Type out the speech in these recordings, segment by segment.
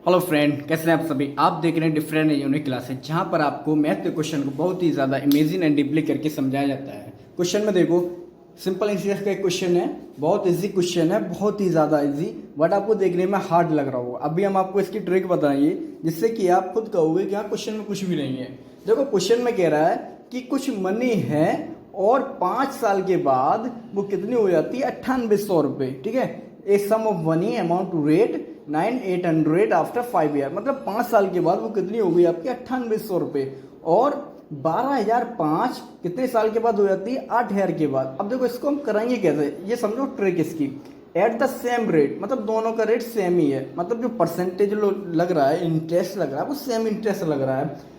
Hello friend, कैसे हैं आप सभी। आप देख रहे हैं डिफरेंट यूनिक क्लासेस, जहां पर आपको मैथ के क्वेश्चन को बहुत ही ज़्यादा इमेजिन एंड डीपली करके समझाया जाता है। क्वेश्चन में देखो, सिंपल इंसीएस का एक क्वेश्चन है, बहुत इजी क्वेश्चन है, बहुत ही ज़्यादा इजी, बट आपको देखने में हार्ड लग रहा होगा। अभी हम आपको इसकी ट्रिक बताएंगे जिससे कि आप खुद कहोगे कि हाँ, क्वेश्चन में कुछ भी नहीं है। देखो, क्वेश्चन में कह रहा है कि कुछ मनी है और 5 साल के बाद वो कितनी हो जाती है, 9800 रुपये। ठीक है, a sum of money amount to rate 9800 after 5 year, मतलब 5 साल के बाद वो कितनी हो गई आपकी, 9800 रुपये। और 12005 कितने साल के बाद हो जाती है, 8000 के बाद। अब देखो, इसको हम कराएंगे कैसे, ये समझो ट्रिक इसकी। एट द सेम रेट, मतलब दोनों का रेट सेम ही है, मतलब जो परसेंटेज लग रहा है, इंटरेस्ट लग रहा है, वो सेम इंटरेस्ट लग रहा है।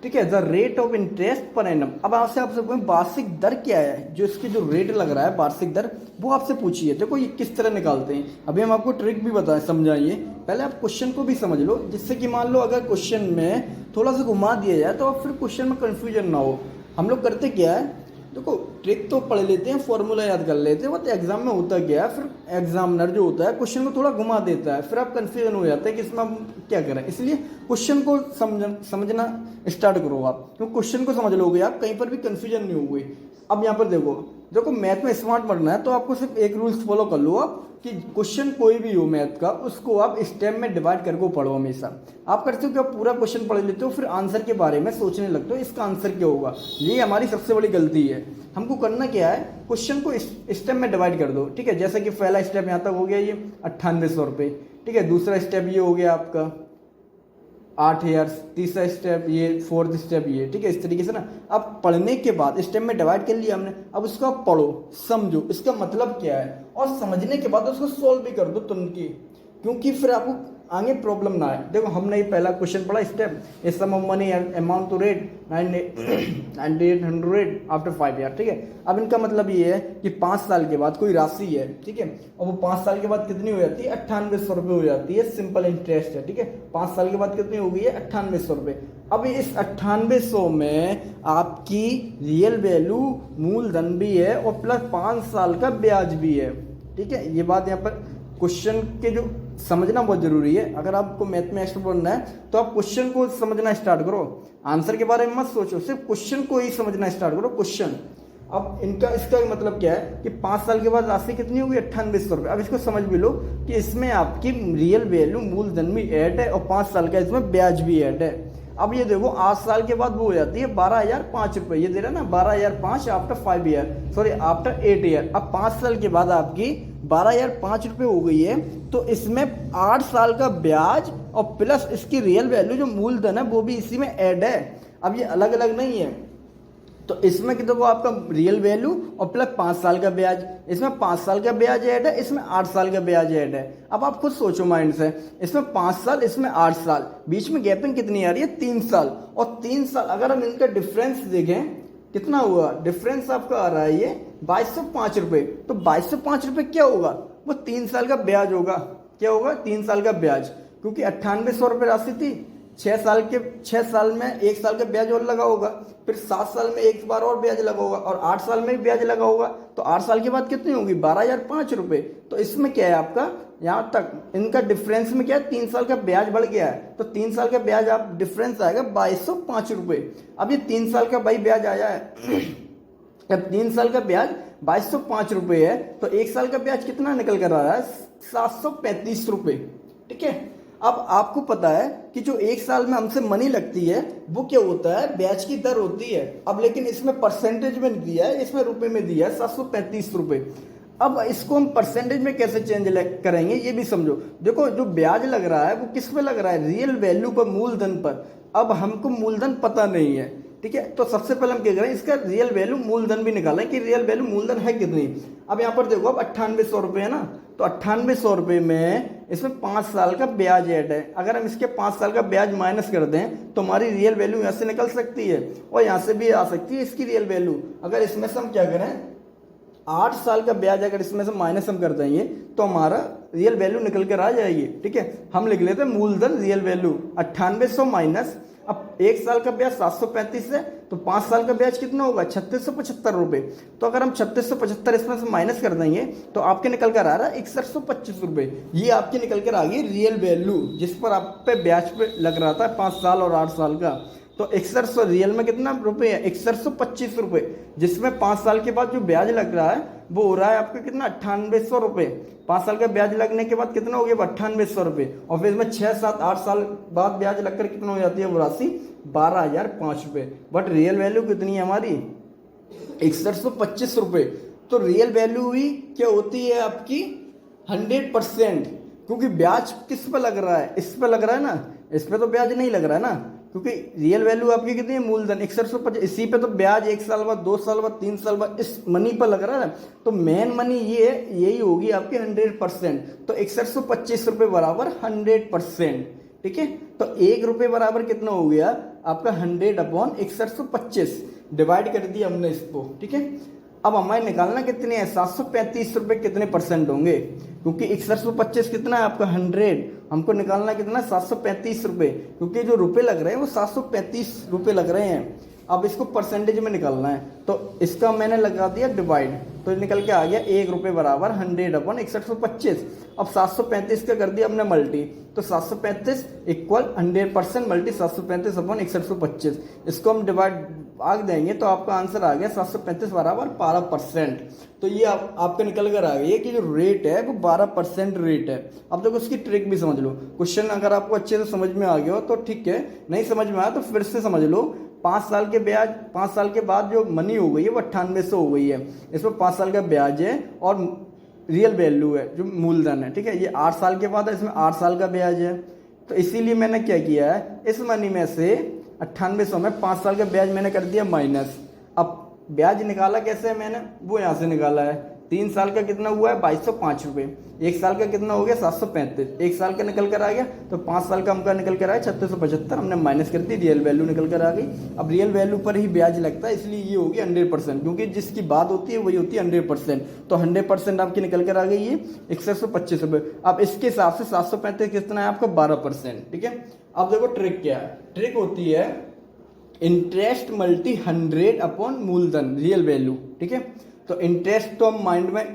ठीक है, the rate of interest per annum. अब आपसे वार्षिक दर क्या है, जो इसकी जो रेट लग रहा है वार्षिक दर, वो आपसे पूछिए। देखो ये किस तरह निकालते हैं, अभी हम आपको ट्रिक भी बताएं, समझाइए। पहले आप क्वेश्चन को भी समझ लो, जिससे कि मान लो अगर क्वेश्चन में थोड़ा सा घुमा दिया जाए तो फिर क्वेश्चन में कंफ्यूजन ना हो। हम लोग करते क्या है, देखो ट्रिक तो पढ़ लेते हैं, फॉर्मूला याद कर लेते हैं, वो तो एग्जाम में होता क्या है, फिर एग्जामिनर जो होता है क्वेश्चन को थोड़ा घुमा देता है, फिर आप कंफ्यूजन हो जाते हैं कि इसमें हम क्या करें। इसलिए क्वेश्चन को समझना स्टार्ट करो आप, क्योंकि क्वेश्चन को समझ लोगे आप, कहीं पर भी कंफ्यूजन नहीं होगी। अब यहाँ पर देखो, देखो मैथ में स्मार्ट बनना है तो आपको सिर्फ एक रूल्स फॉलो कर लो आप, कि क्वेश्चन कोई भी हो मैथ का, उसको आप स्टेप में डिवाइड करके पढ़ो हमेशा। आप करते हो कि आप पूरा क्वेश्चन पढ़ लेते हो, फिर आंसर के बारे में सोचने लगते हो इसका आंसर क्या होगा। ये हमारी सबसे बड़ी गलती है। हमको करना क्या है, क्वेश्चन को स्टेप में डिवाइड कर दो। ठीक है, जैसे कि पहला स्टेप यहाँ तक हो गया, ये 9800 रुपये। ठीक है, दूसरा स्टेप ये हो गया आपका 8000, तीसरा स्टेप ये, फोर्थ स्टेप ये। ठीक है, इस तरीके से ना। अब पढ़ने के बाद स्टेप में डिवाइड कर लिया हमने, अब उसको आप पढ़ो, समझो इसका मतलब क्या है, और समझने के बाद उसको सोल्व भी कर दो तुरंत की, क्योंकि फिर आपको आगे प्रॉब्लम ना आए। देखो हमने ये पहला क्वेश्चन पढ़ा, step a sum of money amount to rate 9800 after 5 year. ठीक है, अब इनका मतलब ये है कि 5 साल के बाद कोई राशि है। ठीक है, और वो 5 साल के बाद कितनी हो जाती है, 9800 रुपये हो जाती है, सिंपल इंटरेस्ट है। ठीक है, 5 साल के बाद कितनी हो गई है, 9800 रुपये। अब इस 9800 में आपकी रियल वैल्यू मूलधन भी है और प्लस 5 साल का ब्याज भी है। ठीक है, ये बात यहाँ पर क्वेश्चन के जो समझना बहुत जरूरी है। अगर आपको मैथ में एक्सपर्ट बनना है तो आप क्वेश्चन को समझना स्टार्ट करो, आंसर के बारे में मत सोचो, सिर्फ क्वेश्चन को ही समझना स्टार्ट करो, क्वेश्चन। अब इनका इसका मतलब क्या है कि 5 साल के बाद राशि कितनी होगी, 9800 रुपये। अब इसको समझ भी लो कि इसमें आपकी रियल वैल्यू मूलधन भी ऐड है और 5 साल का इसमें ब्याज भी ऐड है। अब ये देखो 8 साल के बाद वो हो जाती है 12005 रुपये, ये दे रहा है ना 12005 after 5 year, sorry after 8 year. अब 5 साल के बाद आपकी 12005 रुपये हो गई है, तो इसमें 8 साल का ब्याज और प्लस इसकी रियल वैल्यू जो मूलधन है वो भी इसी में ऐड है। अब ये अलग अलग नहीं है, तो इसमें कि देखो आपका रियल वैल्यू और प्लस 5 साल का ब्याज, इसमें 5 साल का ब्याज ऐड है, इसमें 8 साल का ब्याज ऐड है। अब आप खुद सोचो माइंड से, इसमें 5 साल, इसमें 8 साल, बीच में गैपिंग कितनी आ रही है, 3 साल। और 3 साल अगर हम इनका डिफरेंस देखें कितना हुआ, डिफरेंस आपका आ रहा है ये 2205 रुपये। तो 2205 रुपये क्या होगा, वो 3 साल का ब्याज होगा। क्या होगा, 3 साल का ब्याज, क्योंकि 9800 रुपये राशि थी, 6 साल में 1 साल का ब्याज और लगा होगा, फिर 7 साल में एक बार और ब्याज लगा होगा, और 8 साल में भी ब्याज लगा होगा। तो 8 साल के बाद कितनी होगी, 12005 रुपये। तो इसमें क्या है आपका, यहाँ तक इनका डिफरेंस में क्या है, 3 साल का ब्याज बढ़ गया है, तो 3 साल का ब्याज आप डिफरेंस आएगा 2205 रुपये। अब ये 3 साल का भाई ब्याज आया है जब 3 साल का ब्याज 2205 रुपये है, तो 1 साल का ब्याज कितना निकल कर आ रहा है, 735 रुपये। ठीक है, अब आपको पता है कि जो 1 साल में हमसे मनी लगती है वो क्या होता है, ब्याज की दर होती है। अब लेकिन इसमें परसेंटेज में दिया है, इसमें रुपए में दिया है 735 रुपये। अब इसको हम परसेंटेज में कैसे चेंज करेंगे ये भी समझो। देखो जो ब्याज लग रहा है वो किस पे लग रहा है, रियल वैल्यू पर, मूलधन पर। अब हमको मूलधन पता नहीं है, ठीक है, तो सबसे पहले हम क्या करें, इसका रियल वैल्यू मूलधन भी निकालें कि रियल वैल्यू मूलधन है कितनी। अब यहाँ पर देखो, अब 9800 रुपये है ना, तो 9800 रुपये में इसमें 5 साल का ब्याज ऐड है। अगर हम इसके 5 साल का ब्याज माइनस कर दें तो हमारी रियल वैल्यू यहाँ से निकल सकती है और यहाँ से भी आ सकती है इसकी रियल वैल्यू। अगर इसमें से हम क्या करें, 8 साल का ब्याज अगर इसमें से माइनस हम कर देंगे तो हमारा रियल वैल्यू निकल कर आ जाएगी। ठीक है, हम लिख लेते हैं मूलधन रियल वैल्यू 9800 माइनस, अब 1 साल का ब्याज 735 है, तो 5 साल का ब्याज कितना होगा 3675 रुपये। तो अगर हम 3675 इसमें से माइनस कर देंगे तो आपके निकल कर आ रहा है 6125 रुपये। ये आपके निकल कर आ गई रियल वैल्यू जिस पर आप पे ब्याज पे लग रहा था 5 साल और 8 साल का। तो 6100 रियल में कितना रुपए है 6125 रुपये, जिसमें 5 साल के बाद जो ब्याज लग रहा है वो हो रहा है आपका कितना 9800 रुपये। 5 साल का ब्याज लगने के बाद कितना हो गया 9800 रुपये, और फिर इसमें 6, 7, 8 साल बाद ब्याज लगकर कितना हो जाती है वो राशि 12005 रुपये। बट रियल वैल्यू कितनी है हमारी 6125 रुपये। तो रियल वैल्यू हुई क्या होती है आपकी 100%, क्योंकि ब्याज किस पे लग रहा है, इस पे लग रहा है ना, इस पे तो ब्याज नहीं लग रहा है ना, क्योंकि रियल वैल्यू आपकी कितनी है मूलधन 6125, इसी पे तो ब्याज 1 साल बाद 2 साल बाद 3 साल बाद इस मनी पर लग रहा है ना। तो मेन मनी ये है, यही होगी आपकी 100%। तो 6125 रुपये बराबर 100%, ठीक है। तो 1 रुपये बराबर कितना हो गया आपका 100/6125, डिवाइड कर दिया हमने इसको, ठीक है। अब हमें निकालना कितने हैं 735 रुपये कितने परसेंट होंगे, क्योंकि 6125 कितना है आपका 100, हमको निकालना कितना 735 रुपये, क्योंकि जो रुपए लग रहे हैं वो 735 रुपये लग रहे हैं। अब इसको परसेंटेज में निकालना है तो इसका मैंने लगा दिया डिवाइड, तो निकल के आ गया 1 रुपये बराबर 100/6125। अब 735 का कर दिया हमने मल्टी, तो 735 इक्वल 100% मल्टी 735/6125। इसको हम डिवाइड भाग देंगे तो आपका आंसर आ गया 735 बराबर 12%। तो ये आपका निकल कर आ गया कि जो रेट है वो 12% रेट है। अब देखो उसकी ट्रिक भी समझ लो, क्वेश्चन अगर आपको अच्छे से समझ में आ गया हो तो ठीक है, नहीं समझ में आया तो फिर से समझ लो। 5 साल के ब्याज 5 साल के बाद जो मनी हो गई है वो 9800 हो गई है, इसमें 5 साल का ब्याज है और रियल वैल्यू है जो मूलधन है, ठीक है। ये 8 साल के बाद है, इसमें 8 साल का ब्याज है। तो इसीलिए मैंने क्या किया है, इस मनी में से 9800 में 5 साल का ब्याज मैंने कर दिया माइनस। अब ब्याज निकाला कैसे है मैंने, वो यहाँ से निकाला है। 3 साल का कितना हुआ है 2205 रुपये, 1 साल का कितना हो गया 735, 1 साल का निकल कर आ गया, तो 5 साल का हमका निकल कर आया 3675, हमने माइनस कर दी, रियल वैल्यू निकल कर आ गई। अब रियल वैल्यू पर ही ब्याज लगता है, इसलिए ये होगी 100%, क्योंकि जिसकी बात होती है वही होती है 100%। तो 100% आपकी निकल कर आ गई है 6125 रुपये। अब इसके हिसाब से 735 कितना है आपका 12%, ठीक है। अब देखो ट्रिक क्या है, ट्रिक होती है इंटरेस्ट मल्टी 100 मूलधन रियल वैल्यू, ठीक है। तो इंटरेस्ट तो हम माइंड में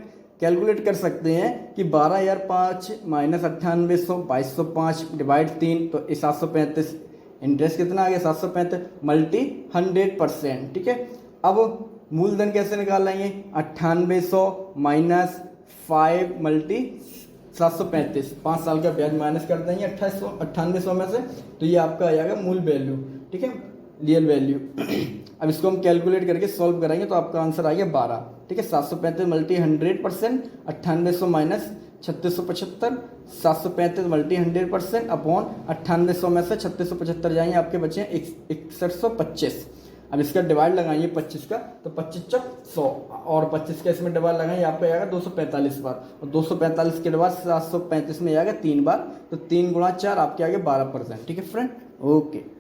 कैलकुलेट कर सकते हैं कि 12005 माइनस 9800 2205 डिवाइड 3, तो 735 इंटरेस्ट कितना आ गया 735 मल्टी 100%, ठीक है। अब मूलधन कैसे निकालेंगे 9800 माइनस 5 मल्टी 735, 5 साल का ब्याज माइनस कर देंगे 9800 में से, तो ये आपका आ जाएगा मूल वैल्यू, ठीक है, रियल वैल्यू। अब इसको हम कैलकुलेट करके सॉल्व करेंगे तो आपका आंसर आ गया 12, ठीक है। 735 मल्टी 100%, 9800 माइनस 3675, 735 मल्टी 100% अपॉन 9800 में से 3675 जाएंगे, आपके बचे हैं 6125। अब इसका डिवाइड लगाएंगे 25 का, तो 25 चक 100 और 25 का इसमें डिवाइड लगाएंगे, आपको आएगा 245 बार, और 245 के बाद 735 में आएगा 3 बार, तो 3 गुणा 4 आपके आगे 12%, ठीक है फ्रेंड, ओके।